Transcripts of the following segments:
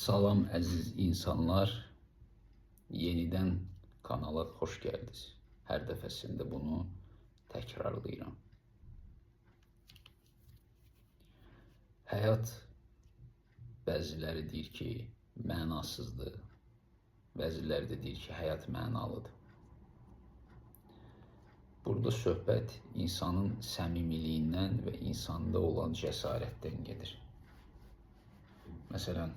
Salam əziz insanlar, yenidən kanala xoş gəldiniz. Hər dəfəsində bunu təkrarlayıram. Həyat bəziləri deyir ki, mənasızdır, bəziləri də deyir ki, həyat mənalıdır. Burada söhbət insanın səmimiliyindən və insanda olan cəsarətdən gedir. Məsələn,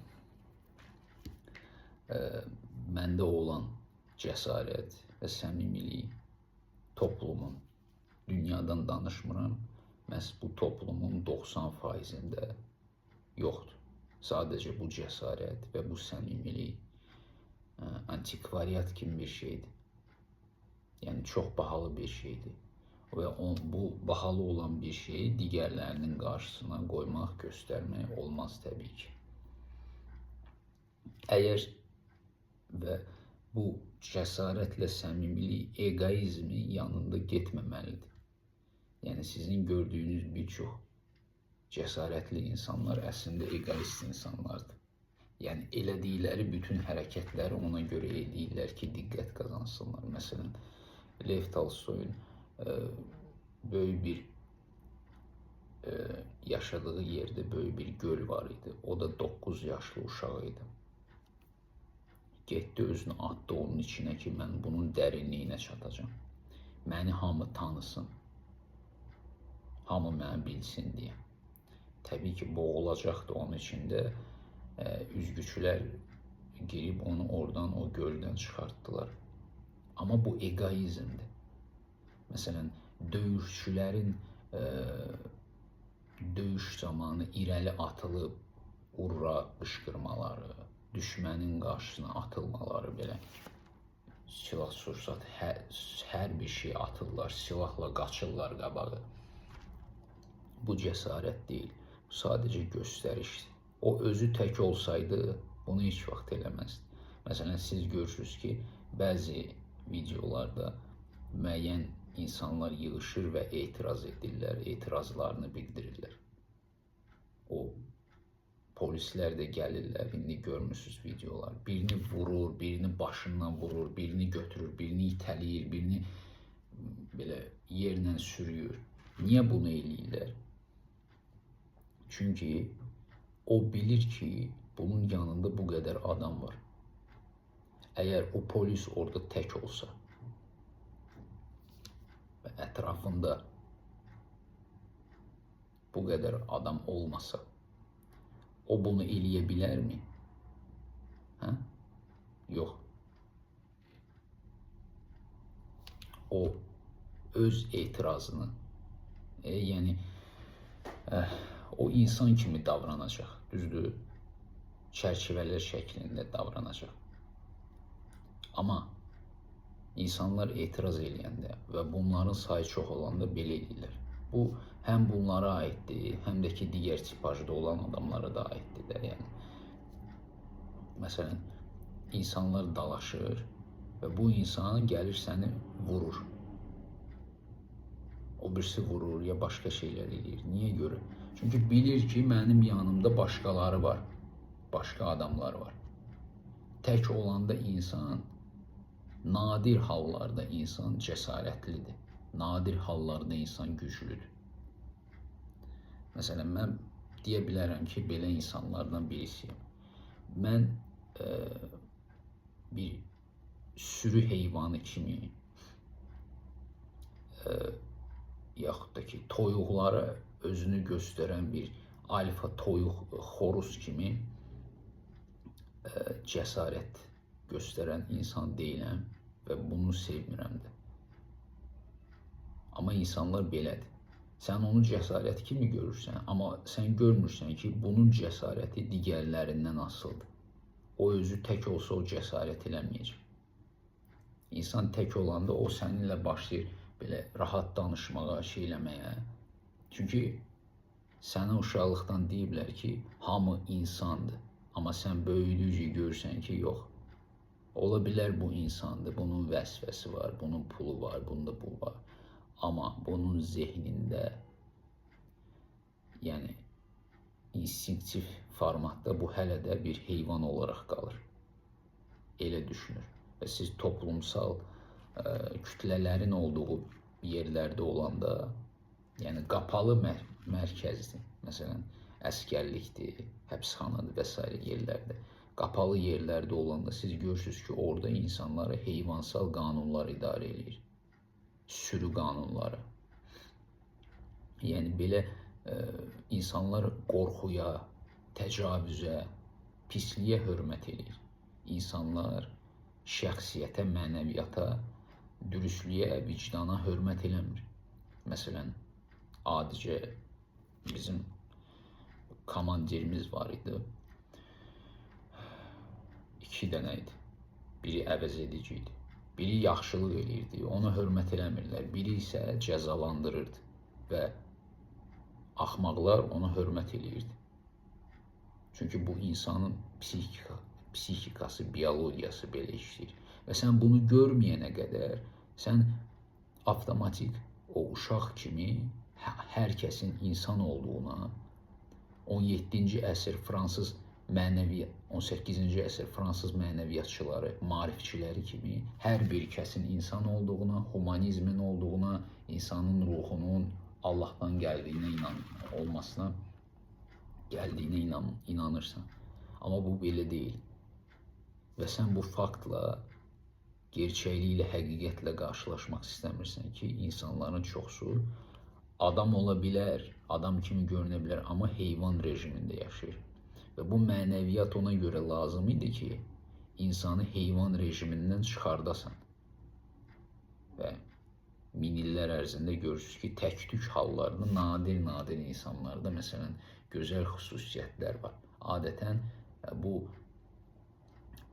məndə olan cəsarət və səmimilik toplumun, dünyadan danışmıram, məhz bu toplumun 90%-də yoxdur. Sadəcə bu cəsarət və bu səmimilik antikvariat kimi bir şeydir. Yəni çox bahalı bir şeydir və bu bahalı olan bir şeyi digərlərinin qarşısına qoymaq, göstərmək olmaz təbii ki. Əgər və bu cəsarətlə səmimilik egoizmi yanında getməməlidir. Yəni sizin gördüyünüz bir çox cəsarətli insanlar əslində egoist insanlardır. Yəni elədikləri bütün hərəkətləri ona görə edirlər ki, diqqət qazansınlar. Məsələn, Lev Tolstoyun böyük bir yaşadığı yerdə böyük bir göl var idi. O da 9 yaşlı uşaq idi. Getdi özünü atdı onun içinə ki, mən bunun dərinliyinə çatacağım. Məni hamı tanısın, hamı məni bilsin deyə. Təbii ki, boğulacaqdı onun içində. Üzgüçülər girib onu oradan, o göldən çıxartdılar. Amma bu egoizmdir. Məsələn, döyüşçülərin döyüş zamanı irəli atılıb, urra qışqırmaları, düşmənin qarşısına atılmaları belə. Silah sursat, hər bir şey atırlar, silahla qaçırlar qabağı. Bu cəsarət deyil, bu sadəcə göstərişdir. O özü tək olsaydı, bunu heç vaxt eləməzdi. Məsələn, siz görürsünüz ki, bəzi videolarda müəyyən insanlar yığışır və etiraz edirlər, etirazlarını bildirirlər. O polislər də gəlirlər, indi görmürsünüz videolar. Birini vurur, birini başından vurur, birini götürür, birini itələyir, birini belə yerlə sürüyür. Niyə bunu eləyirlər? Çünki o bilir ki, bunun yanında bu qədər adam var. Əgər o polis orada tək olsa və ətrafında bu qədər adam olmasa, o bunu eləyə bilərmi? Hə? Yox. O öz etirazını, yəni o insan kimi davranacaq, düzdür? Çərçivələr şəklində davranacaq. Amma insanlar etiraz eləyəndə və bunların sayı çox olanda belə edirlər. Bu, həm bunlara aiddir, həm də ki, digər tipajda olan adamlara da aiddir də, yəni. Məsələn, insanlar dalaşır və bu insan gəlir səni vurur. O birisi vurur, ya başqa şeylər eləyir. Niyə görə? Çünki bilir ki, mənim yanımda başqaları var, başqa adamlar var. Tək olanda insan, nadir hallarda insan cəsarətlidir. Nadir hallarda insan güclüdür. Məsələn, mən deyə bilərəm ki, belə insanlardan birisiyim. Mən bir sürü heyvanı kimi yaxud da ki, toyuqlara özünü göstərən bir alfa toyuq, xoruz kimi cəsarət göstərən insan deyiləm və bunu sevmirəm də. Amma insanlar belədir. Sən onu cəsarət kimi görürsən, amma sən görmürsən ki, bunun cəsarəti digərlərindən asılıdır. O özü tək olsa o cəsarət eləməyəcək. İnsan tək olanda o səninlə başlayır belə rahat danışmağa, şey eləməyə. Çünki sənə uşaqlıqdan deyiblər ki, hamı insandır. Amma sən böyüdükcə görürsən ki, yox. Ola bilər bu insandır, bunun vəzifəsi var, bunun pulu var, bunda bu var. Amma bunun zehnində, yəni instinktiv formatda bu hələ də bir heyvan olaraq qalır. Elə düşünür. Və siz toplumsal kütlələrin olduğu yerlərdə olanda, yəni qapalı mərkəzdir, məsələn, əskərlikdir, həbsxanadır və s. yerlərdə, qapalı yerlərdə olanda siz görürsünüz ki, orada insanları heyvansal qanunlar idarə edir, sürü qanunları. Yəni belə insanlar qorxuya, təcavüzə, pisliyə hörmət edir. İnsanlar şəxsiyyətə, mənəviyyata, dürüstlüyə, vicdana hörmət eləmir. Məsələn, adicə bizim komandirimiz var idi. 2 dənə idi. Biri əvəz edici idi. Biri yaxşılıq eləyirdi, ona hörmət eləmirlər. Biri isə cəzalandırırdı və axmaqlar ona hörmət eləyirdi. Çünki bu insanın psixikası, biologiyası belə işləyir. Və sən bunu görməyənə qədər sən avtomatik o uşaq kimi hər kəsin insan olduğuna, 17-ci əsr fransız mənəviyyat, 18-ci əsr fransız mənəviyyatçıları, maarifçiləri kimi hər bir kəsin insan olduğuna, humanizmin olduğuna, insanın ruhunun Allahdan gəldiyinə inanırsan. Amma bu belə deyil. Və sən bu faktla, gerçəkliklə, həqiqətlə qarşılaşmaq istəmirsən ki, insanların çoxsu adam ola bilər, adam kimi görünə bilər, amma heyvan rejimində yaşayır. Və bu mənəviyyat ona görə lazım idi ki, insanı heyvan rejimindən çıxardasan. Və min illər ərzində görürsünüz ki, tək-tük hallarda nadir insanlarda, məsələn, gözəl xüsusiyyətlər var. Adətən bu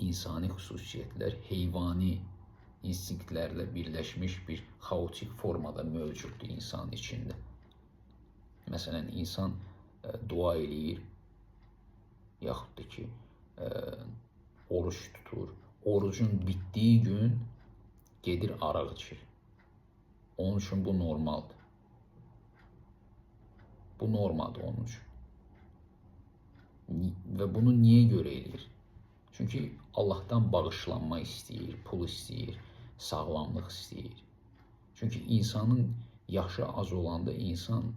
insani xüsusiyyətlər heyvani instinktlərlə birləşmiş bir xaotik formada mövcuddur insan içində. Məsələn, insan dua eləyir, yaxud da ki, oruç tutur. Orucun bitdiyi gün gedir araq içir. Onun üçün bu normaldır. Bu normaldır onun üçün. Və bunu niyə görə eləyir? Çünki Allahdan bağışlanma istəyir, pul istəyir, sağlamlıq istəyir. Çünki insanın yaşı az olanda insan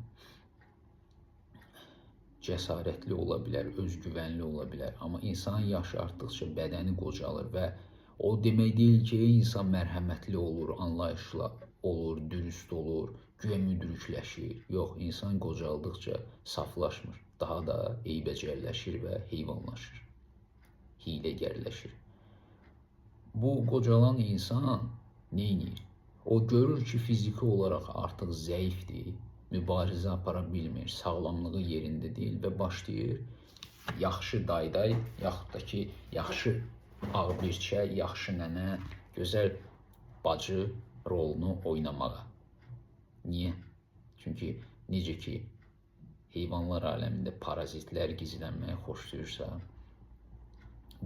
cəsarətli ola bilər, özgüvənli ola bilər. Amma insanın yaşı artdıqca bədəni qocalır və o demək deyil ki, insan mərhəmətli olur, anlayışlı olur, dürüst olur, güya müdrikləşir. Yox, insan qocaldıqca saflaşmır, daha da eybəcərləşir və heyvanlaşır, hiyləgərləşir. Bu qocalan insan neynir? O görür ki, fiziki olaraq artıq zəifdir, mübarizə apara bilmir, sağlamlığı yerində deyil və başlayır yaxşı dayday, yaxud da ki, yaxşı ağbirçə, yaxşı nənə, gözəl bacı rolunu oynamağa. Niyə? Çünki necə ki, heyvanlar aləmində parazitlər gizlənməyə xoşlayırsa,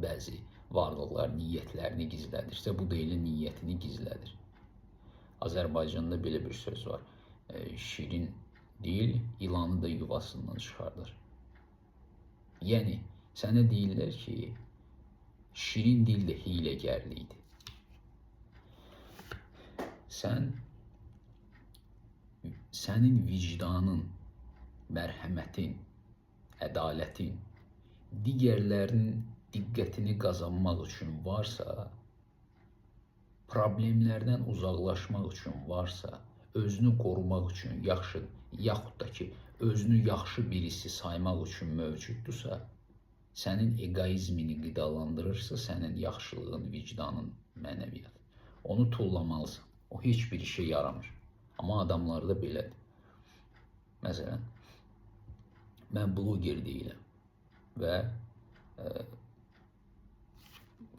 bəzi varlıqlar niyyətlərini gizlədirsə, bu da elə niyyətini gizlədir. Azərbaycanda belə bir söz var. Şirin dil ilanı da yuvasından çıxardır. Yəni, sənə deyirlər ki, şirin dil də hiyləgərlikdir. Sənin vicdanın, mərhəmətin, ədalətin, digərlərinin diqqətini qazanmaq üçün varsa, problemlərdən uzaqlaşmaq üçün varsa, özünü qorumaq üçün yaxşı, yaxud da ki, özünü yaxşı birisi saymaq üçün mövcuddursa, sənin egoizmini qidalandırırsa, sənin yaxşılığın, vicdanın, mənəviyyat. Onu tullamalısan. O heç bir işə yaramır. Amma adamlarda belədir. Məsələn, mən bloger deyiləm və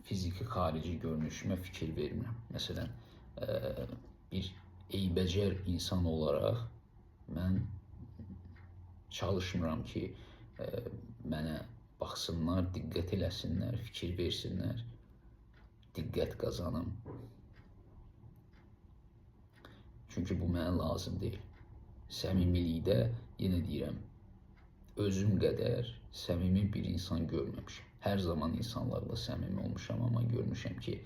fiziki xarici görünüşümə fikir vermirəm. Məsələn, bir eybəcər insan olaraq mən çalışmıram ki, mənə baxsınlar, diqqət eləsinlər, fikir versinlər, diqqət qazanım. Çünki bu mənə lazım deyil. Səmimilikdə, yenə deyirəm, özüm qədər səmimi bir insan görməmişəm. Hər zaman insanlarla səmimi olmuşam, amma görmüşəm ki,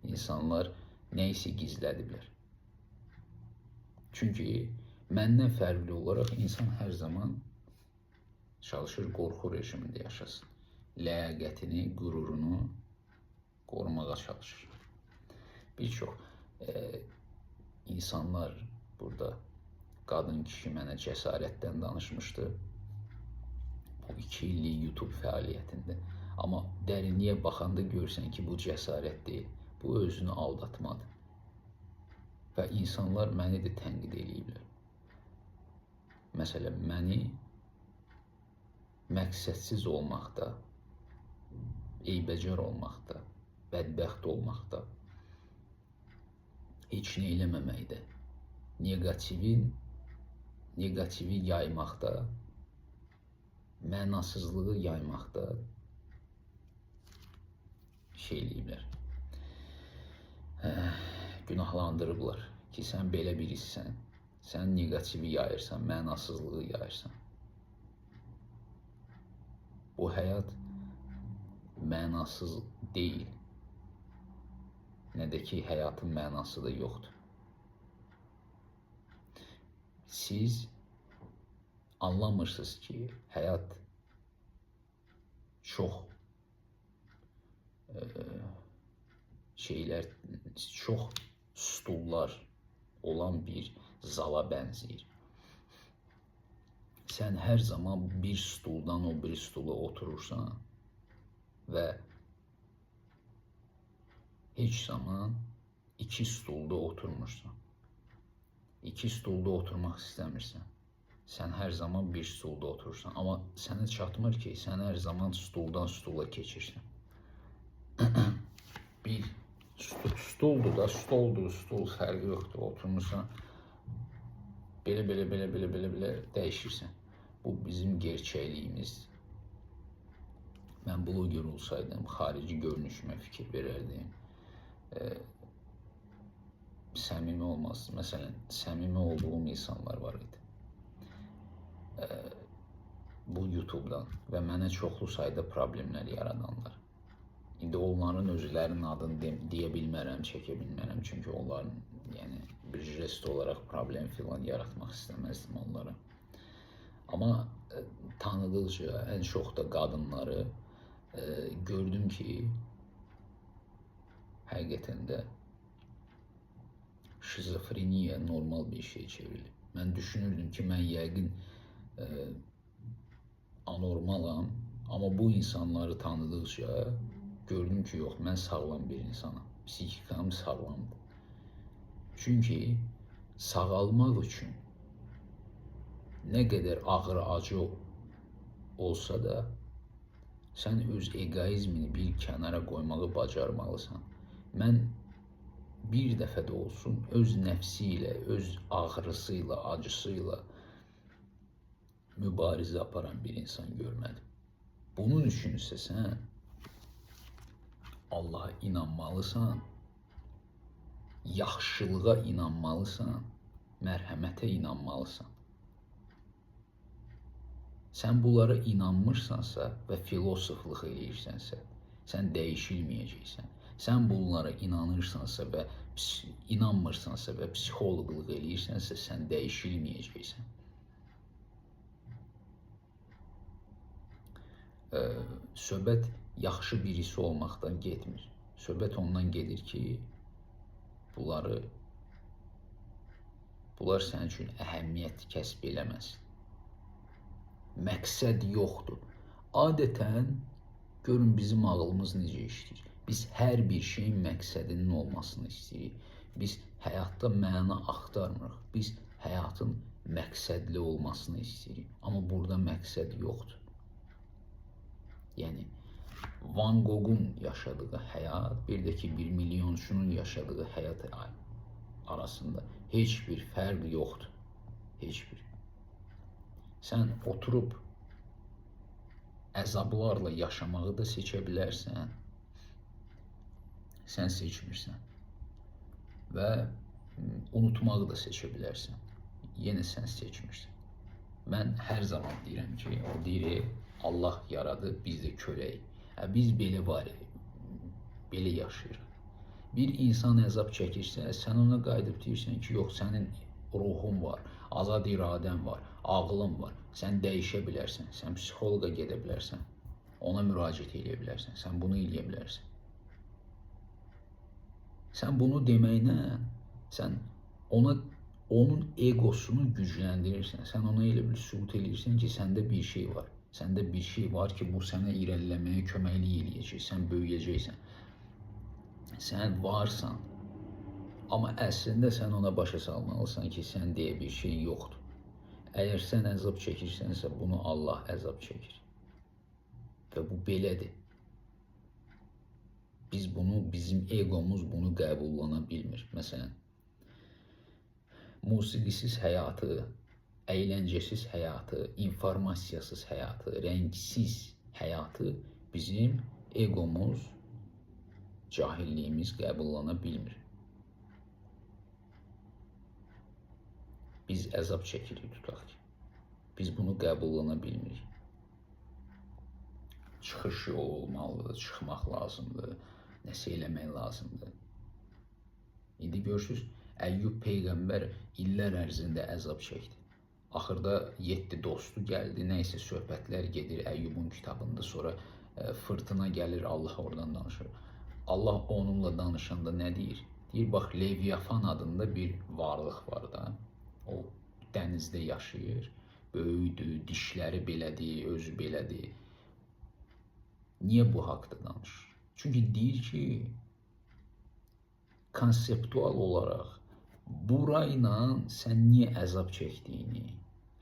insanlar nə isə gizlədiblər. Çünki məndən fərqli olaraq insan hər zaman çalışır qorxu rejimində yaşasın. Ləyaqətini, qürurunu qorumağa çalışır. Bir çox insanlar burada, qadın kişi mənə cəsarətdən danışmışdı. Bu 2 illik YouTube fəaliyyətində. Amma dərinliyə baxanda görsən ki, bu cəsarət deyil. Bu özünü aldatmadır. Və insanlar məni də tənqid eləyiblər. Məsələn, məni məqsədsiz olmaqda, eybəcər olmaqda, bədbəxt olmaqda, heç nə eləməməkdə, negativi yaymaqda, mənasızlığı yaymaqda şey eləyiblər, günahlandırıblar ki, sən belə birisən, sən negativi yayırsan, mənasızlığı yayırsan. Bu həyat mənasız deyil. Nə də ki, həyatın mənası da yoxdur. Siz anlamırsınız ki, həyat çox çox stullar olan bir zala bənzəyir. Sən hər zaman bir stuldan o bir stula oturursan və heç zaman 2 stulda oturmursan. 2 stulda oturmaq istəmirsən. Sən hər zaman bir stulda oturursan. Amma sənə çatmır ki, sən hər zaman stuldan stula keçirsən. Bir stuldur da, stul fərqi yoxdur. Oturmursan, belə dəyişirsən. Bu bizim gerçəkliyimizdir. Mən bloger olsaydım, xarici görünüşümə fikir verərdim. Səmimi olmaz. Məsələn, səmimi olduğum insanlar var idi. Bu YouTube'dan və mənə çoxlu sayda problemlər yaradanlar. İndi onların özlərinin adını deyə bilmərəm, çəkə bilmərəm. Çünki onların bir jest olaraq problem filan yaratmaq istəməzdim onlara. Amma tanıdıqca ən çox da qadınları gördüm ki, həqiqətən də şizofreniya normal bir şey çevrilib. Mən düşünürdüm ki, mən yəqin anormalam, amma bu insanları tanıdıqca gördüm ki, yox, mən sağlam bir insanam. Psixikam sağlamdır. Çünki sağalmaq üçün nə qədər ağır acı olsa da sən öz egoizmini bir kənara qoymağı bacarmalısan. Mən bir dəfə də olsun öz nəfsi ilə, öz ağrısıyla, acısıyla mübarizə aparan bir insan görmədim. Bunun üçün isə sən Allaha inanmalısan, yaxşılığa inanmalısan, mərhəmətə inanmalısan. Sən bunlara inanmırsansa və filosofluq eləyirsənsə, sən dəyişilməyəcəksən. Sən bunlara inanırsansa və inanmırsansa və psixoloqluq eləyirsənsə, sən dəyişilməyəcəksən. Söhbət yaxşı birisi olmaqdan getmir. Söhbət ondan gedir ki, bunlar sənin üçün əhəmiyyət kəsb eləməsin. Məqsəd yoxdur. Adətən, görün bizim ağlımız necə işləyir. Biz hər bir şeyin məqsədinin olmasını istəyirik. Biz həyatda məna axtarmırıq. Biz həyatın məqsədli olmasını istəyirik. Amma burada məqsəd yoxdur. Yəni, Van Gogh'un yaşadığı həyat, bir də ki, 1 milyonçunun yaşadığı həyat arasında heç bir fərq yoxdur. Heç bir. Sən oturub əzablarla yaşamağı da seçə bilərsən, sən seçmirsən. Və unutmağı da seçə bilərsən, yenə sən seçmirsən. Mən hər zaman deyirəm ki, o deyir, Allah yaradı, biz də köləyik. Biz belə var, belə yaşayırıq. Bir insan əzab çəkirsə, sən ona qayıdıb deyirsən ki, yox, sənin ruhun var, azad iradən var, ağlın var, sən dəyişə bilərsən, sən psixoloqa gedə bilərsən, ona müraciət edə bilərsən, sən bunu eləyə bilərsən. Sən bunu deməyinə, sən onun egosunu gücləndirirsən. Sən ona elə bir sübut edirsən ki, səndə bir şey var. Səndə bir şey var ki, bu sənə irəliləməyə köməklik eləyəcək. Sən böyüyəcəksən. Sən varsan. Amma əslində sən ona başa salmalısan ki, sən deyə bir şey yoxdur. Əgər sən əzab çəkirsənsə, bunu Allah əzab çəkir. Və bu belədir. Bizim egomuz bunu qəbullana bilmir. Məsələn, musiqisiz həyatı, əyləncəsiz həyatı, informasiyasız həyatı, rəngsiz həyatı bizim egomuz, cahilliyimiz qəbullana bilmir. Biz əzab çəkirik, tutaq ki. Biz bunu qəbullana bilmirik. Çıxış yolu olmalıdır, çıxmaq lazımdır, nəsə eləmək lazımdır. İndi görürsünüz, Əyyub Peyğəmbər illər ərzində əzab çəkdi. Axırda 7 dostu gəldi, nəysə söhbətlər gedir Əyyubun kitabında, sonra fırtına gəlir, Allah oradan danışır. Allah onunla danışanda nə deyir? Deyir, bax, Leviafan adında bir varlıq var da, o dənizdə yaşayır, böyüdür, dişləri belədir, özü belədir. Niyə bu haqda danışır? Çünki deyir ki, konseptual olaraq burayla sən niyə əzab çəkdiyini,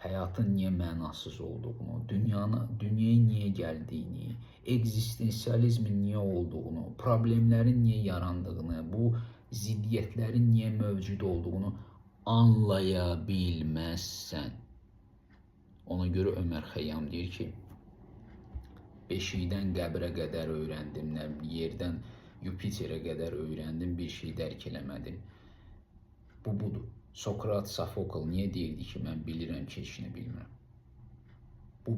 həyatın niyə mənasız olduğunu, dünyaya niyə gəldiyini, egzistensializmin niyə olduğunu, problemlərin niyə yarandığını, bu ziddiyyətlərin niyə mövcud olduğunu anlaya bilməzsən. Ona görə Ömər Xəyyam deyir ki, beşikdən qəbrə qədər öyrəndim, yerdən Yupiterə qədər öyrəndim, bir şey dərk eləmədim. Bu budur. Sokrat, Sofokl niyə deyirdi ki, mən bilirəm ki, heç nə bilmirəm. Bu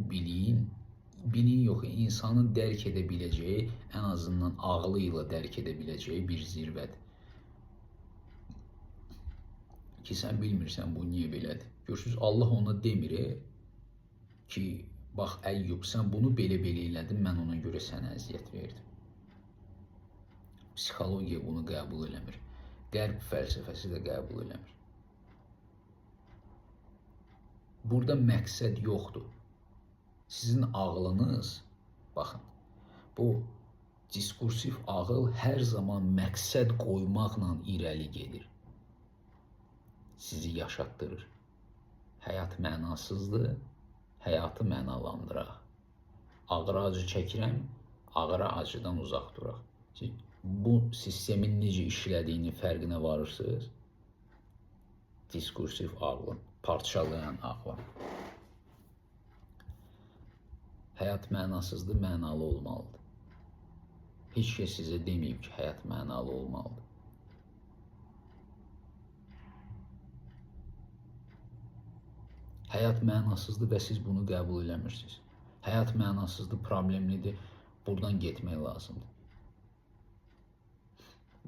bilin yox, insanın dərk edə biləcəyi, ən azından ağlı ilə dərk edə biləcəyi bir zirvədir. Ki, sən bilmirsən, bu niyə belədir? Görürsünüz, Allah ona demir ki, bax, Əyyub, sən bunu belə-belə elədin, mən ona görə sənə əziyyət verdim. Psixologiya bunu qəbul eləmir. Qərb fəlsəfəsi də qəbul eləmir. Burada məqsəd yoxdur. Sizin ağlınız, baxın, bu diskursiv ağıl hər zaman məqsəd qoymaqla irəli gedir. Sizi yaşatdırır. Həyat mənasızdır, həyatı mənalandıraq. Ağır acı çəkirəm, ağır acıdan uzaq duraq. Bu sistemin necə işlədiyini fərqinə varırsınız. Diskursiv ağlın, parçalayan ağlın. Həyat mənasızdır, mənalı olmalıdır. Heç kəs sizə deməyib ki, həyat mənalı olmalıdır. Həyat mənasızdır və siz bunu qəbul eləmirsiniz. Həyat mənasızdır, problemlidir, buradan getmək lazımdır.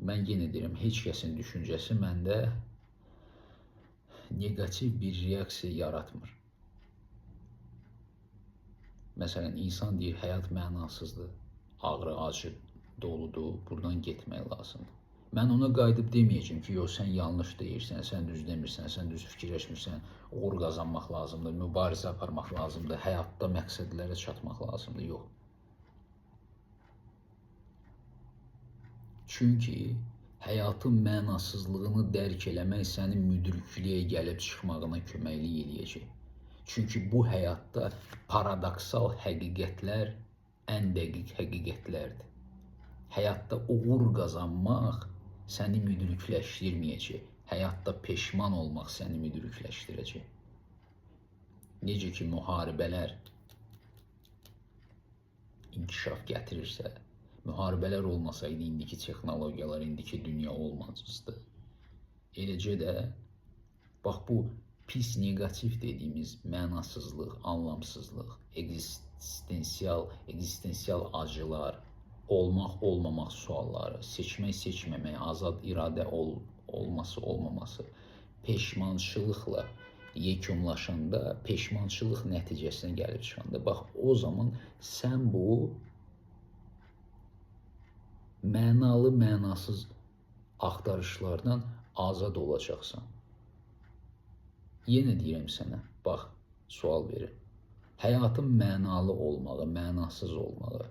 Mən yenə deyirəm, heç kəsin düşüncəsi məndə negativ bir reaksiya yaratmır. Məsələn, insan deyir, həyat mənasızdır, ağrı, acı doludur, buradan getmək lazımdır. Mən ona qayıdıb deməyəcəm ki, yox, sən yanlış deyirsən, sən düz demirsən, sən düz fikirləşmirsən, uğur qazanmaq lazımdır, mübarizə aparmaq lazımdır, həyatda məqsədlərə çatmaq lazımdır, yox. Çünki həyatın mənasızlığını dərk eləmək sənin müdriklüyə gəlib çıxmağına köməklik eləyəcək. Çünki bu həyatda paradoksal həqiqətlər ən dəqiq həqiqətlərdir. Həyatda uğur qazanmaq səni müdrikləşdirməyəcək. Həyatda peşman olmaq səni müdrikləşdirəcək. Necə ki, müharibələr inkişaf gətirirsə, müharibələr olmasaydı, indiki texnologiyalar, indiki dünya olmazdı. Eləcə də, bax, bu pis negativ dediyimiz mənasızlıq, anlamsızlıq, ekzistensial acılar, olmaq, olmamaq sualları, seçmək, seçməmək, azad iradə olması, olmaması, peşmançılıqla yekunlaşanda, peşmançılıq nəticəsinə gəlib çıxanda, bax o zaman sən bu mənalı, mənasız axtarışlardan azad olacaqsan. Yenə deyirəm sənə, bax, sual verir. Həyatın mənalı olmağı, mənasız olmağı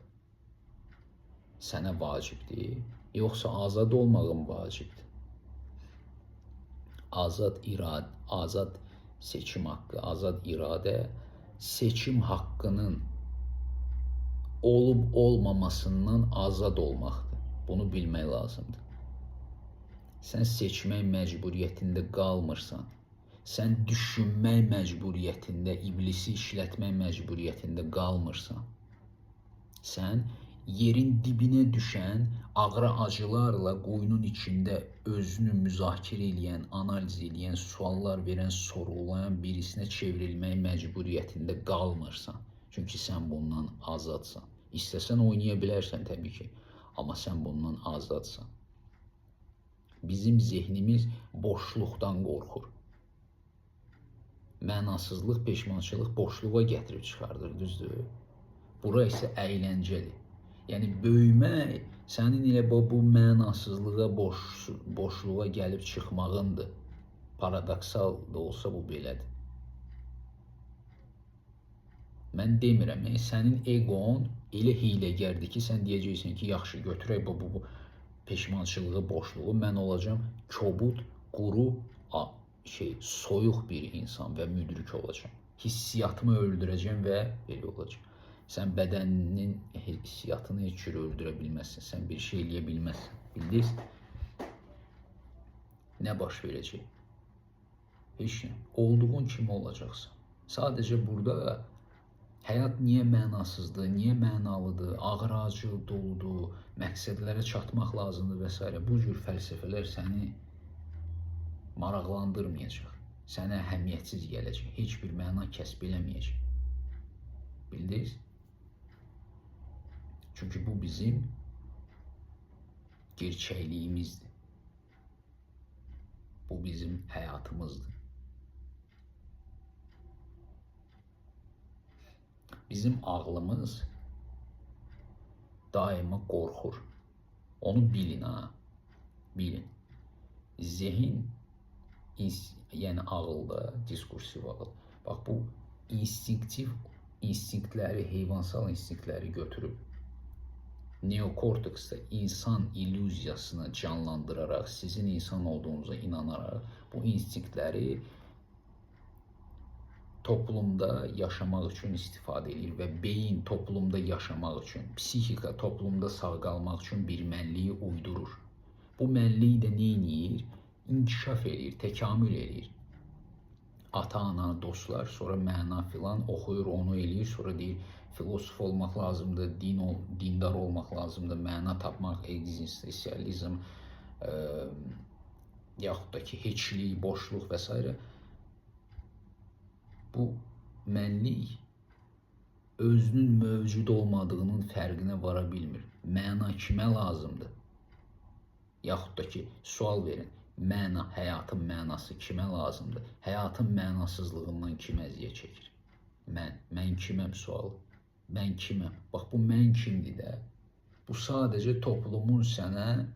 sənə vacibdir, yoxsa azad olmağın vacibdir? Azad seçim haqqı, azad iradə seçim haqqının olub olmamasından azad olmaqdır. Bunu bilmək lazımdır. Sən seçmək məcburiyyətində qalmırsan, sən düşünmək məcburiyyətində, iblisi işlətmək məcburiyyətində qalmırsan, sən yerin dibinə düşən, ağra acılarla qoynun içində özünü müzakirə edən, analiz edən, suallar verən, sorğulayan birisinə çevrilmək məcburiyyətində qalmırsan. Çünki sən bundan azadsan. İstəsən oynaya bilərsən təbii ki, amma sən bundan azadsan. Bizim zehnimiz boşluqdan qorxur. Mənasızlıq, peşmançılıq boşluğa gətirib çıxardır, düzdür? Bura isə əyləncədir. Yəni böyümək sənin elə bu mənasızlığa, boşluğa gəlib çıxmağındır. Paradoksal da olsa bu belədir. Mən demirəm, sənin egon elə hiyləgərdir ki, sən deyəcəksən ki, yaxşı götürək bu peşmançılığı, boşluğu, mən olacağım kobud, quru, soyuq bir insan və müdrik olacağım. Hissiyatımı öldürəcəm və belə olacaq. Sən bədəninin hissiyatını heç cür öldürə bilməzsən, sən bir şey eləyə bilməzsən. Bildiniz? Nə baş verəcək? Heç nə. Olduğun kimi olacaqsan. Sadəcə burada həyat niyə mənasızdır, niyə mənalıdır, ağır acı doludur, məqsədlərə çatmaq lazımdır və s. Bu cür fəlsəfələr səni maraqlandırmayacaq, sənə əhəmiyyətsiz gələcək, heç bir məna kəsb eləməyəcək. Bildiniz? Çünki bu bizim gerçəkliyimizdir. Bu bizim həyatımızdır. Bizim ağlımız daima qorxur. Onu bilin ha, bilin. Zehin, yəni ağılda, diskursiv ağıl. Bax bu instinktləri, heyvansal instinktləri götürüb neokorteksdə insan illüziyasını canlandıraraq, sizin insan olduğunuza inanaraq bu instinktləri toplumda yaşamaq üçün istifadə edir və beyin toplumda yaşamaq üçün, psixika toplumda sağ qalmaq üçün bir mənliyi uydurur. Bu mənliyi də nə edir? İnkişaf edir, təkamül edir. Ata-ana, dostlar, sonra məna filan oxuyur, onu eləyir, sonra deyir, filosof olmaq lazımdır, dindar olmaq lazımdır, məna tapmaq, ekzistensializm, yaxud da ki, heçlik, boşluq və s. Bu mənlik özünün mövcud olmadığının fərqinə vara bilmir. Məna kimə lazımdır? Yaxud da ki, sual verin, məna, həyatın mənası kimə lazımdır? Həyatın mənasızlığından kim əziyyət çəkir? Mən kiməm sualı? Mən kiməm? Bax, bu mən kimdir də? Bu sadəcə toplumun sənə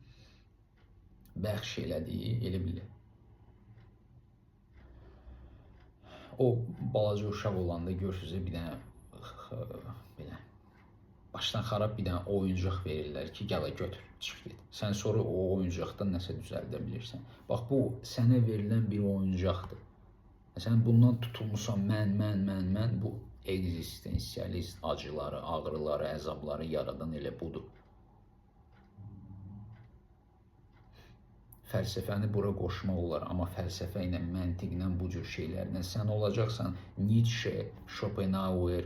bəxş elədiyi, elə bilir. O balaca uşaq olanda görürsünüz, bir dənə belə başdan xarab bir dənə oyuncaq verirlər ki, gələ götür, çıx get. Sən sonra o oyuncaqdan nəsə düzəldə bilirsən. Bax, bu sənə verilən bir oyuncaqdır. Sən bundan tutulmusan, mən, bu ekzistensialist acıları, ağrıları, əzabları yaradan elə budur. Fəlsəfəni bura qoşmaq olar, amma fəlsəfə ilə, məntiqlə, bu cür şeylərlə sən olacaqsan Nietzsche, Schopenhauer,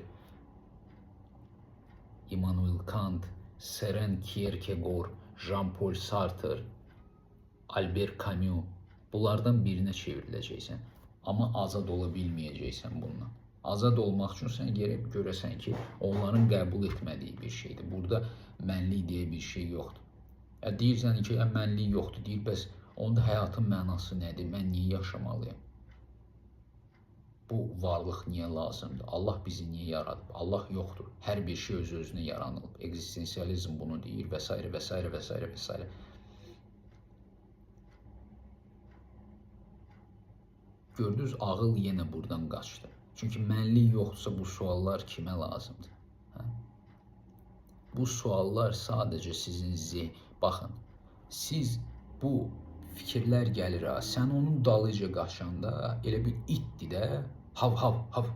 Immanuel Kant, Søren Kierkegaard, Jean-Paul Sartre, Albert Camus, bunlardan birinə çevriləcəksən. Amma azad ola bilməyəcəksən bundan. Azad olmaq üçün sən görəsən ki, onların qəbul etmədiyi bir şeydir. Burada mənlik deyə bir şey yoxdur. Deyirsən ki, mənlik yoxdur, deyir, bəs onda həyatın mənası nədir? Mən niyə yaşamalıyam? Bu varlıq niyə lazımdır? Allah bizi niyə yaradıb? Allah yoxdur. Hər bir şey öz-özünə yaranılıb. Ekzistensializm bunu deyir və s. və s. və s. və s. Gördünüz, ağıl yenə buradan qaçdı. Çünki mənlik yoxdursa bu suallar kimə lazımdır? Bu suallar sadəcə sizin baxın, siz bu fikirlər gəlir, sən onun dalıca qaçanda elə bir itdir də, hav,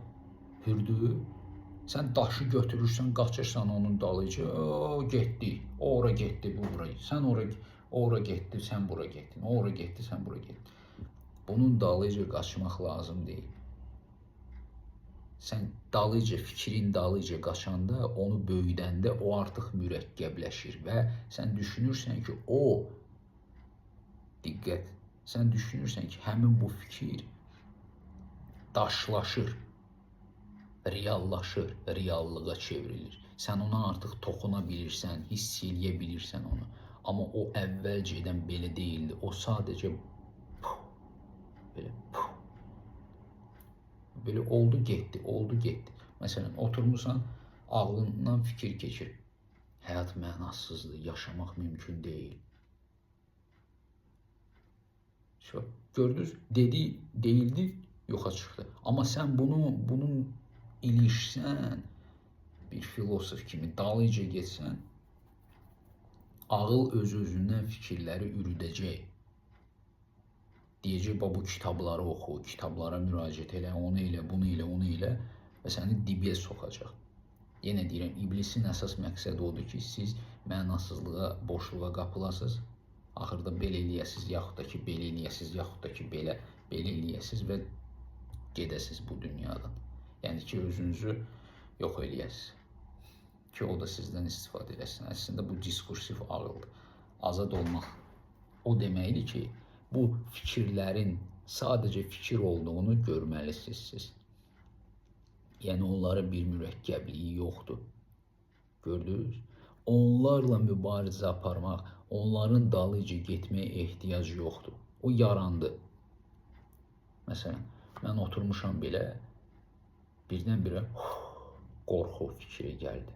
hürdü, sən daşı götürürsən, qaçırsan onun dalıca, getdi, ora getdi, bu bura, sən ora getdi, sən bura getdin, ora getdi, sən bura getdin. Bunun dalıca qaçmaq lazım deyil. Sən dalıca, fikrin dalıca qaçanda, onu böyüdəndə o artıq mürəkkəbləşir və sən düşünürsən ki, diqqət, sən düşünürsən ki, həmin bu fikir daşlaşır, reallaşır, reallığa çevrilir. Sən ona artıq toxuna bilirsən, hiss eləyə bilirsən onu. Amma o əvvəlcədən belə deyildi. O sadəcə belə oldu, getdi. Məsələn, oturmuşsan, ağlından fikir keçir. Həyat mənasızdır, yaşamaq mümkün deyil. Gördünüz, deyildi, yoxa çıxdı. Amma sən bunun ilişsən, bir filosof kimi dalıca getsən, ağıl öz-özündən fikirləri ürüdəcək. Deyəcək, bu kitabları oxu, kitablara müraciət elə, onu elə, bunu elə və səni dibiyə soxacaq. Yenə deyirəm, iblisin əsas məqsədi odur ki, siz mənasızlığa, boşluğa qapılasınız, axırda belə eləyəsiz, yaxud da ki, belə eləyəsiz, yaxud da ki, belə eləyəsiz və gedəsiz bu dünyadan. Yəni ki, özünüzü yox eləyəsiz ki, o da sizdən istifadə eləsin. Əslində, bu diskursiv ağıldır. Azad olmaq o deməkdir ki, bu fikirlərin sadəcə fikir olduğunu görməlisiniz siz. Yəni, onların bir mürəkkəbliyi yoxdur. Gördünüz? Onlarla mübarizə aparmaq, onların dalıca getməyə ehtiyac yoxdur. O yarandı. Məsələn, mən oturmuşam belə, birdən-birə qorxu fikri gəldi.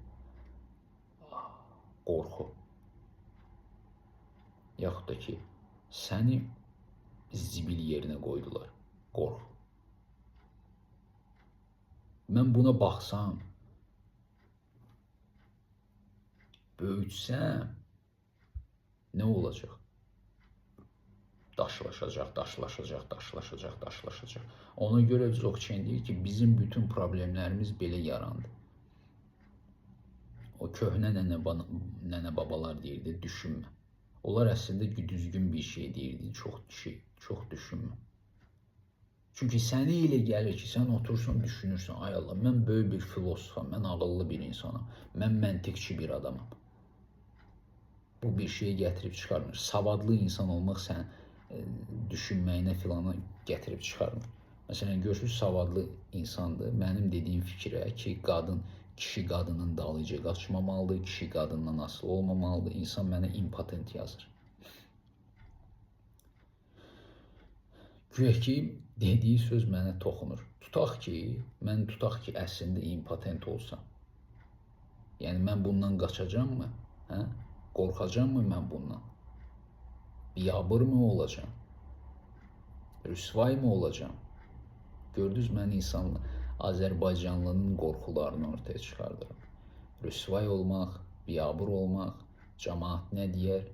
Qorxu. Yaxud da ki, səni zibil yerinə qoydular. Qorxu. Mən buna baxsam, böyütsəm, nə olacaq? Daşlaşacaq. Ona görə Dzogchen deyir ki, bizim bütün problemlərimiz belə yarandı. O köhnə nənə babalar deyirdi, düşünmə. Onlar əslində düzgün bir şey deyirdi, çox düşünmə. Çünki sənə elə gəlir ki, sən otursan, düşünürsən, ay Allah, mən böyük bir filosofam, mən ağıllı bir insanam, mən məntiqçi bir adamam. Bu bir şeyə gətirib çıxarmır. Savadlı insan olmaq sən düşünməyinə filana gətirib çıxarmır. Məsələn, görürsünüz, savadlı insandır. Mənim dediyim fikrə ki, kişi qadının dalıca qaçmamalıdır, kişi qadından asılı olmamalıdır. İnsan mənə impotent yazır. Güya ki, dediyi söz mənə toxunur. Tutaq ki, əslində impotent olsam. Yəni, mən bundan qaçacam mı? Qorxacam mı mən bundan? Biabır mı olacam? Rüsvay mı olacam? Gördünüz, mən Azərbaycanlının qorxularını ortaya çıxardırım. Rüsvay olmaq, biabır olmaq, cəmaat nə deyər?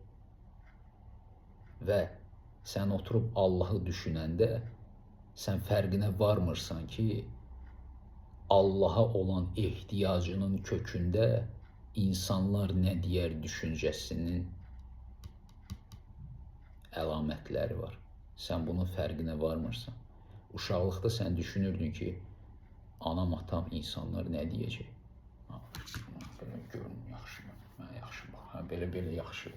Və sən oturub Allahı düşünəndə, sən fərqinə varmırsan ki, Allaha olan ehtiyacının kökündə insanlar nə deyər düşüncəsinin əlamətləri var. Sən bunun fərqinə varmırsan. Uşaqlıqda sən düşünürdün ki, anam, atam, insanlar nə deyəcək? Belə görün, yaxşı, mən yaxşı, belə yaxşı.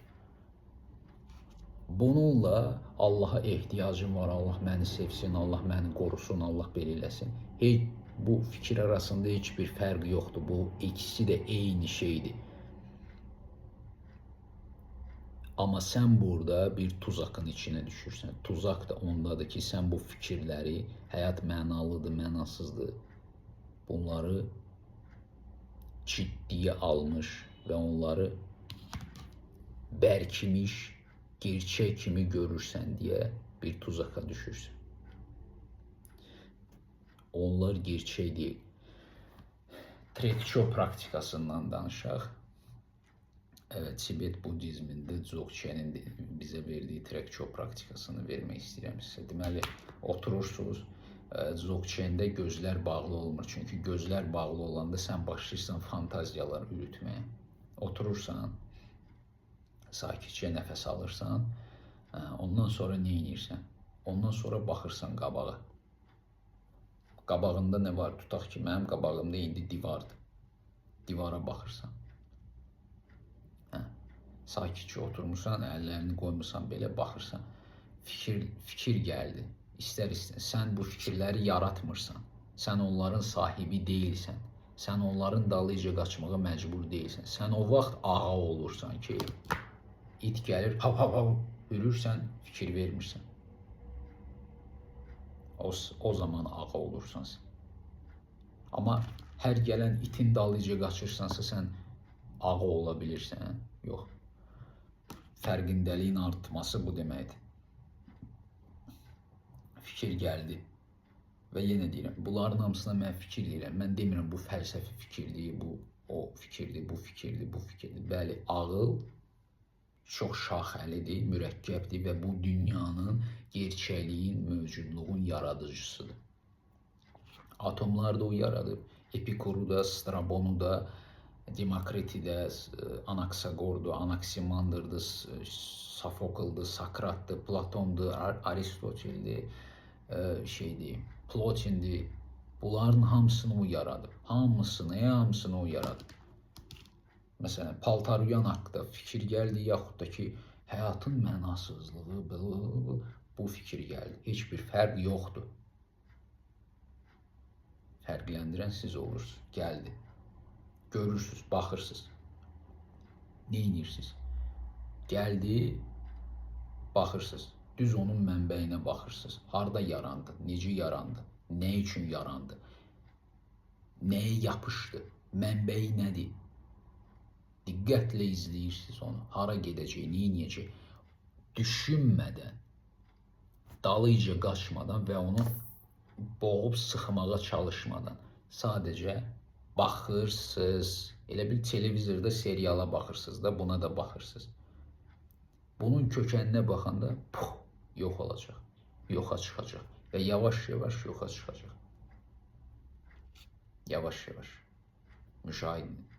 Bununla Allaha ehtiyacım var, Allah məni sevsin, Allah məni qorusun, Allah belə eləsin. Heç bu fikir arasında heç bir fərq yoxdur. Bu ikisi də eyni şeydir. Amma sən burada bir tuzakın içine düşürsən. Tuzak da ondadır ki, sən bu fikirləri, həyat mənalıdır, mənasızdır, bunları ciddiyə almış və onları bərkimiş, gerçək kimi görürsən deyə bir tuzaka düşürsən. Onlar gerçək deyil. Trekço praktikasından danışaq. Evet, Tibet Budizmində Dzogchen'in bizə verdiyi Trekço praktikasını vermək istəyirəm sizə. Deməli, oturursunuz, Dzogchen'də gözlər bağlı olmur. Çünki gözlər bağlı olanda sən başlayırsan fantaziyalar yürütməyə. Oturursan, sakitcə nəfəs alırsan, ondan sonra nə edirsən? Ondan sonra baxırsan qabağa. Qabağında nə var? Tutaq ki, mənim qabağımda indi divardır. Divara baxırsan. Sakitcə oturmuşsan, əllərini qoymuşsan, belə baxırsan. Fikir gəldi. İstər-istər. Sən bu fikirləri yaratmırsan. Sən onların sahibi deyilsən. Sən onların dalıyca qaçmağa məcbur deyilsən. Sən o vaxt ağa olursan ki, it gəlir, hav hav hav, hürürsən, fikir vermirsən. O zaman ağa olursan sən. Amma hər gələn itin dalıyca qaçırsansa, sən ağa ola bilirsən. Yox. Fərqindəliyin artması bu deməkdir. Fikir gəldi. Və yenə deyirəm, bunların hamısına mən fikir deyirəm. Mən demirəm bu fəlsəfi fikirdir, bu o fikirdir, bu fikirdir, bu fikirdir. Bəli, ağıl çox şaxəlidir, mürəkkəbdir və bu dünyanın, gerçəkliyin, mövcudluğun yaradıcısıdır. Atomlar da o yaradıb. Epikuru da, Strabonu da, Demokriti də, Anaksagordu, Anaksimandırdı, Sofokldı, Sakratdı, Platondu, Aristoteldi, Plotindi. Bunların hamısını o yaradıb. Hamısını o yaradıb. Məsələn, Paltaruyan haqqında fikir gəldi, yaxud da ki, həyatın mənasızlığı, bu fikir gəldi. Heç bir fərq yoxdur. Fərqləndirən siz olursunuz. Gəldi. Görürsünüz, baxırsınız. Ne edirsiniz? Gəldi, baxırsınız. Düz onun mənbəyinə baxırsınız. Harda yarandı, necə yarandı, nə üçün yarandı, nəyə yapışdı, mənbəyi nədir? Diqqətlə izləyirsiniz onu. Hara gedəcək, nə edəcək? Düşünmədən, dalıyca qaçmadan və onu boğub sıxmağa çalışmadan sadəcə baxırsınız. Elə bir televizorda seriala baxırsınız da, buna da baxırsınız. Bunun kökəninə baxanda yox olacaq, yoxa çıxacaq və yavaş-yavaş yoxa çıxacaq. Yavaş-yavaş.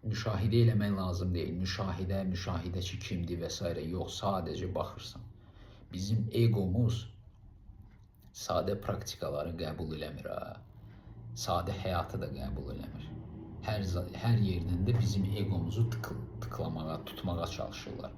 Müşahidə eləmək lazım deyil. Müşahidəçi kimdir və s. yox, sadəcə baxırsan. Bizim egomuz sadə praktikaları qəbul eləmir. Sadə həyatı da qəbul eləmir. Hər yerdən də bizim egomuzu tıklamağa, tutmağa çalışırlar.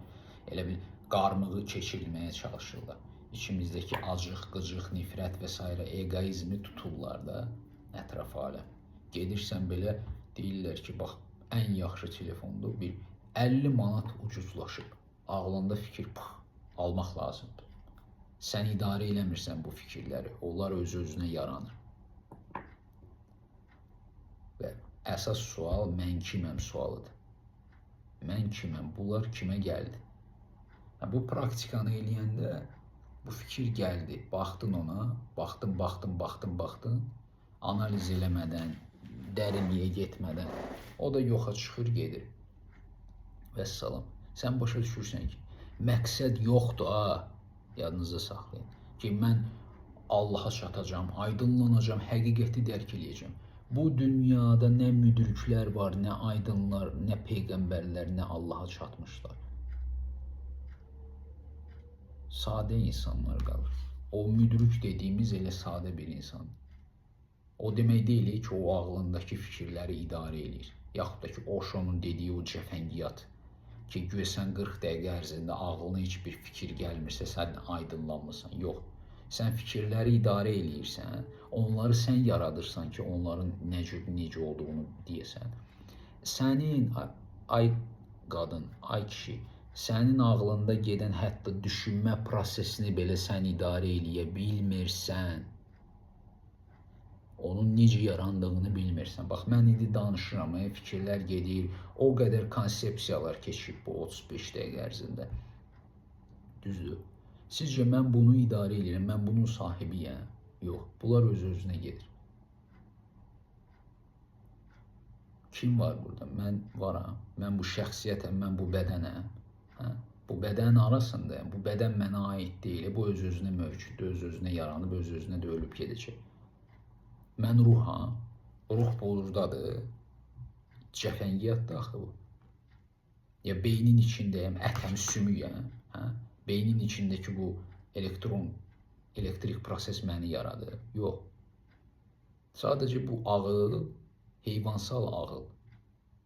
Elə bir qarmığı keçirilməyə çalışırlar. İçimizdəki acıq, qıcıq, nifrət və s. egoizmi tuturlar da ətraf aləm. Gedirsən belə deyirlər ki, bax, ən yaxşı telefondur, bir 50 manat ucuzlaşıb. Ağlında fikir almaq lazımdır. Sən idarə eləmirsən bu fikirləri, onlar öz-özünə yaranır. Və əsas sual mən kiməm sualıdır. Mən kiməm, bunlar kimə gəldi? Bu praktikanı eləyəndə bu fikir gəldi, baxdın ona, baxdın, analiz eləmədən, dərinliyə getmədən, o da yoxa çıxır, gedir. Vəssalam. Sən başa düşürsən ki, məqsəd yoxdur, yadınızda saxlayın ki, mən Allaha çatacağım, aydınlanacağım, həqiqəti dərk eləyəcəm. Bu dünyada nə müdriklər var, nə aydınlar, nə peyğəmbərlər, nə Allaha çatmışlar. Sadə insanlar qalır. O müdrik dediyimiz elə sadə bir insandır. O demək deyil ki, o ağlındakı fikirləri idarə edir. Yaxud da ki, Osho'nun dediyi o cəfəngiyat. ki, güya sən 40 dəqiqə ərzində ağlına heç bir fikir gəlmirsə, sən aydınlanmırsan. Yox. Sən fikirləri idarə eləyirsən, onları sən yaradırsan ki, onların necə olduğunu deyəsən. Sənin, ay qadın, ay kişi, sənin ağlında gedən hətta düşünmə prosesini belə sən idarə eləyə bilmirsən. Onun necə yarandığını bilmirsən. Bax, mən indi danışıram, fikirlər gedir, o qədər konsepsiyalar keçib bu 35 dəqiqə ərzində. Düzdür. Sizcə mən bunu idarə edirəm, mən bunun sahibiyəm? Yox, bunlar öz-özünə gedir. Kim var burada? Mən varam, mən bu şəxsiyyətəm, mən bu bədənəm. Bu bədən arasındayım, bu bədən mənə aid deyil, bu öz-özünə mövcuddur, öz-özünə yaranıb, öz-özünə də ölüb gedəcək. Mən ruham, ruh buradadır, cəfəngiyatdır axı bu. Ya beynin içindəyəm, ətəm sümüyəm, beynin içindəki bu elektrik proses məni yaradır. Yox. Sadəcə bu ağıl, heyvansal ağıl,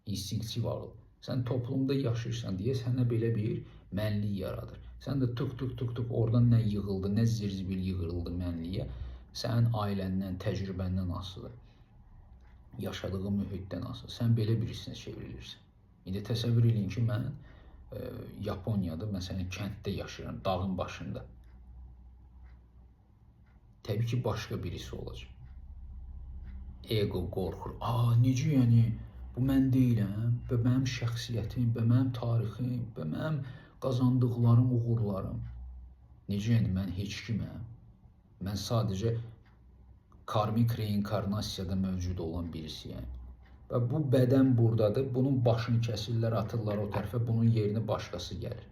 instinktiv ağıl. Sən toplumda yaşayırsan deyə sənə belə bir mənlik yaradır. Sən də tık oradan nə yığıldı, nə zirzibil yığıldı mənliyə. Sənin ailəndən, təcrübəndən asılıdır. Yaşadığın mühitdən asılıdır. Sən belə birisinə çevrilirsən. İndi təsəvvür edin ki, mən Yaponiyada, məsələn, kənddə yaşayıram, dağın başında. Təbii ki, başqa birisi olacaq. Ego qorxur. Necə yəni, bu mən deyiləm və mənim şəxsiyyətim, və mənim tarixim, və mənim qazandıqlarım, uğurlarım. Necə yəni, mən heç kiməm. Mən sadəcə karmik reinkarnasiyada mövcud olan birisiyəm. Və bu bədən buradadır, bunun başını kəsirlər, atırlar o tərəfə, bunun yerinə başqası gəlir.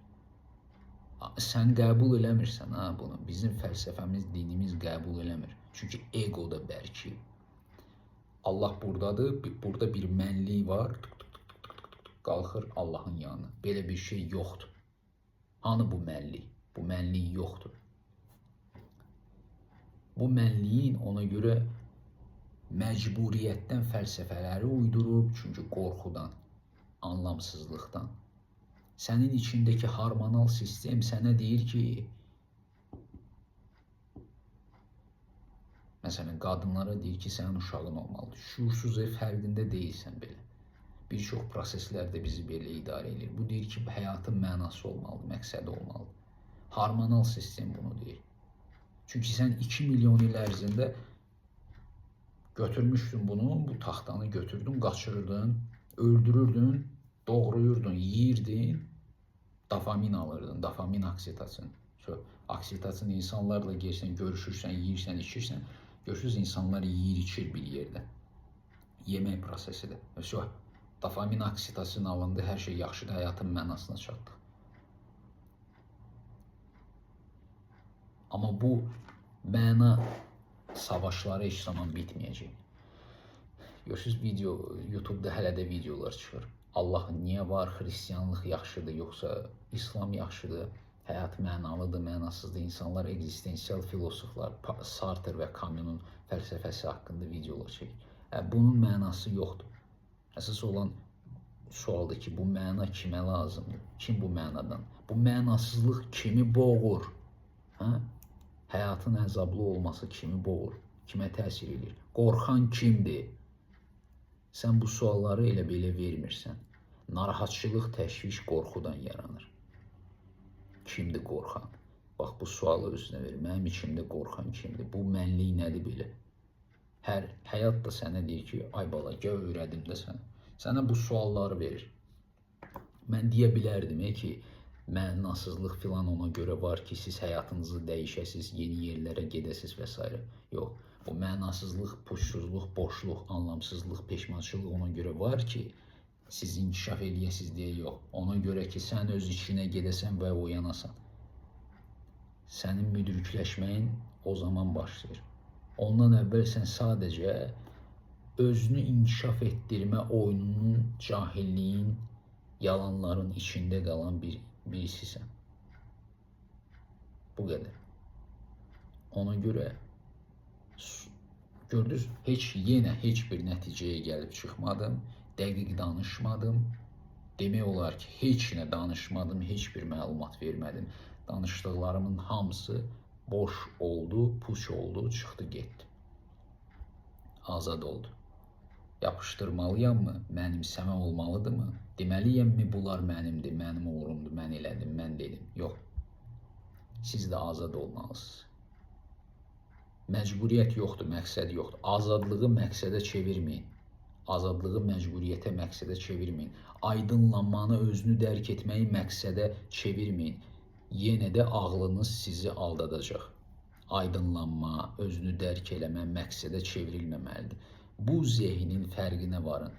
Sən qəbul eləmirsən bunu. Bizim fəlsəfəmiz, dinimiz qəbul eləmir. Çünki ego da bərkiyib. Allah buradadır, burada bir mənlik var, qalxır Allahın yanına. Belə bir şey yoxdur. Hanı bu mənlik? Bu mənlik yoxdur. Bu mənliyin ona görə məcburiyyətdən fəlsəfələri uydurub, çünki qorxudan, anlamsızlıqdan. Sənin içindəki hormonal sistem sənə deyir ki, məsələn, qadınlara deyir ki, sənin uşağın olmalıdır. Şuursuz fərqində deyilsən belə. Bir çox proseslər də bizi belə idarə edir. Bu deyir ki, həyatın mənası olmalıdır, məqsədi olmalıdır. Hormonal sistem bunu deyir. Çünki sən 2 milyon il ərzində götürmüşdün bunu, bu taxtanı götürdün, qaçırırdın, öldürürdün, doğruyurdun, yeyirdin, dopamin alırdın, dopamin oksitosin. Oksitosin insanlarla gelsən, görüşürsən, yeyirsən, içirsən, görürsünüz insanlar yeyir, içir bir yerdə. Yemək prosesidir. Dopamin oksitosin alındı, hər şey yaxşıdır, həyatın mənasına çatdıq. Amma bu məna savaşları heç zaman bitməyəcək. Görürsünüz, YouTube'da hələ də videolar çıxır. Allah niyə var, xristiyanlıq yaxşıdır, yoxsa İslam yaxşıdır, həyat mənalıdır, mənasızdır. İnsanlar ekzistensial filosoflar, Sartre və Camus'un fəlsəfəsi haqqında videolar çəkir. Bunun mənası yoxdur. Əsas olan sualdır ki, bu məna kimə lazımdır? Kim bu mənadan? Bu mənasızlıq kimi boğur? Həyatın əzablı olması kimi boğur? Kimə təsir edir? Qorxan kimdir? Sən bu sualları elə belə vermirsən. Narahatçılıq, təşviş qorxudan yaranır. Kimdir qorxan? Bax, bu sualı özünə ver. Mənim içimdə qorxan kimdir? Bu mənlik nədir belə? Həyat da sənə deyir ki, ay bala, gəl öyrədim də sənə. Sənə bu sualları verir. Mən deyə bilərdim ki, mənasızlıq filan ona görə var ki, siz həyatınızı dəyişəsiz, yeni yerlərə gedəsiz və s. Yox, bu mənasızlıq, puşsuzluq, boşluq, anlamsızlıq, peşmançılıq ona görə var ki, siz inkişaf eləyəsiz deyə yox. Ona görə ki, sən öz içinə gedəsən və oyanasan. Sənin müdrikləşməyin o zaman başlayır. Ondan əvvəl sən sadəcə özünü inkişaf etdirmə oyununun, cahilliyin, yalanların içində qalan birisisən. Bu qədər. Ona görə gördünüz, yenə heç bir nəticəyə gəlib çıxmadım, dəqiq danışmadım, Demək olar ki, heç nə danışmadım, heç bir məlumat vermədim. Danışdıqlarımın hamısı boş oldu, puç oldu, çıxdı, getdi. Azad oldu. Yapışdırmalıyam mı? Mənimsəmə olmalıdırmı? Deməliyəmmi bunlar mənimdir, mənim uğurumdur, mən elədim, mən dedim. Yox. Siz də azad olmalısınız. Məcburiyyət yoxdur, məqsəd yoxdur. Azadlığı məqsədə çevirməyin. Azadlığı məcburiyyətə, məqsədə çevirməyin. Aydınlanmanı, özünü dərk etməyi məqsədə çevirməyin. Yenə də ağlınız sizi aldadacaq. Aydınlanma, özünü dərk eləmə məqsədə çevrilməməlidir. Bu zehnin fərqinə varın.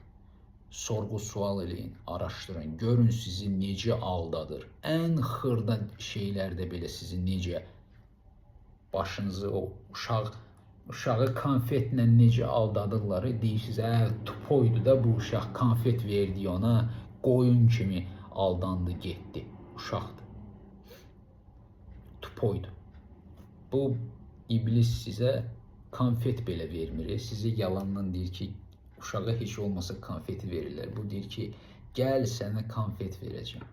Sorğu-sual eləyin, araşdırın, görün sizi necə aldadır. Ən xırda şeylərdə belə sizi necə başınızı o uşağı konfetlə necə aldadırlar. Deyirsiniz, tupoydu da bu uşaq, konfet verdi ona, qoyun kimi aldandı, getdi. Uşaqdır. Tupoydu. Bu iblis sizə konfet belə vermir. Sizə yalandan deyir ki, uşağa heç olmasa konfeti verirlər. Bu deyir ki, gəl sənə konfet verəcəm.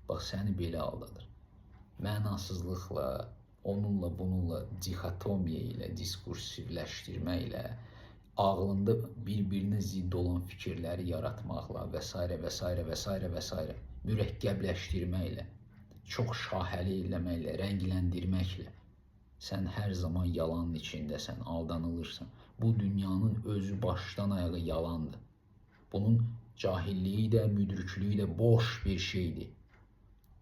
Bax, səni belə aldadır. Mənasızlıqla, onunla bununla dixotomiya ilə, diskursivləşdirmə ilə, ağlında bir-birinə zidd olan fikirləri yaratmaqla və s. və s. və s. və s. mürəkkəbləşdirməklə, çox şahəli eləməklə, rəngləndirməklə sən hər zaman yalanın içindəsən, aldanılırsan. Bu dünyanın özü başdan ayağa yalandır. Bunun cahilliyi də, müdriklüyü də boş bir şeydir.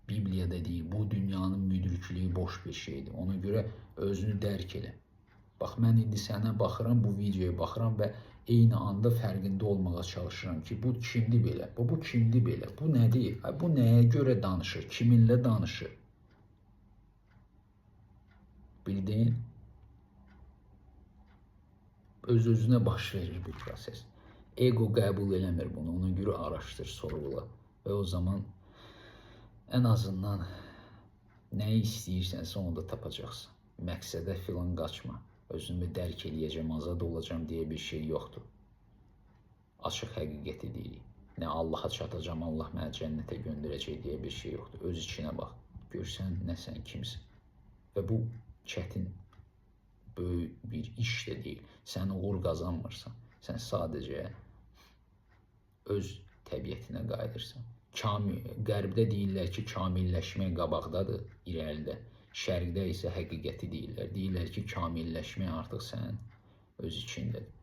Bibliyada deyir, bu dünyanın müdriklüyü boş bir şeydir. Ona görə özünü dərk elə. Bax, mən indi sənə baxıram, bu videoya baxıram və eyni anda fərqində olmağa çalışıram ki, bu kimdir belə, bu kimdir belə, bu nədir, bu nəyə görə danışır, kiminlə danışır. Bildin? Öz-özünə baş verir bu proses. Ego qəbul eləmir bunu, ona görə araşdır, sorğula və o zaman ən azından nəyi istəyirsənsə onu da tapacaqsın. Məqsədə filan qaçma. Özümü dərk eləyəcəm, azad olacam deyə bir şey yoxdur. Açıq həqiqəti deyirik. Nə Allaha çatacam, Allah mənə cənnətə göndərəcək deyə bir şey yoxdur. Öz içinə bax. Görsən nə sən kimsən. Və bu çətin, böyük bir iş də deyil. Sən uğur qazanmırsan. Sən sadəcə öz təbiətinə qayıdırsan. Qərbdə deyirlər ki, kamilləşmək qabaqdadır, irəlidə. Şərqdə isə həqiqəti deyirlər. Deyirlər ki, kamilləşmək artıq sən öz içindədir.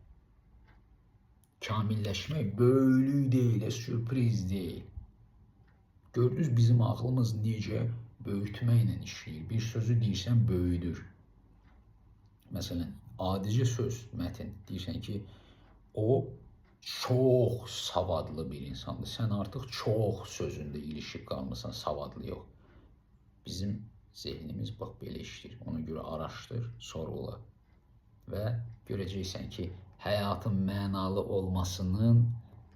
Kamilləşmək böyüklük deyil, sürpriz deyil. Gördünüz bizim ağlımız necə böyütməklə işləyir. Bir sözü deyirsən, böyüdür. Məsələn, adicə söz, mətin. Deyirsən ki, o çox savadlı bir insandır. Sən artıq çox sözündə ilişib qalmısan, savadlı yox. Bizim zehnimiz bax belə işləyir. Ona görə araşdır, sorğula və görəcəksən ki, həyatın mənalı olmasının,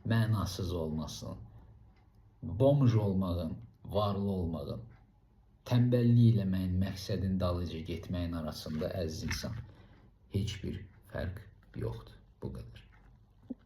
mənasız olmasının, bomj olmağın, varlı olmağın, tənbəllik eləməyin, məqsədin dalıca getməyin arasında əziz insan heç bir fərq yoxdur. Bu qədər.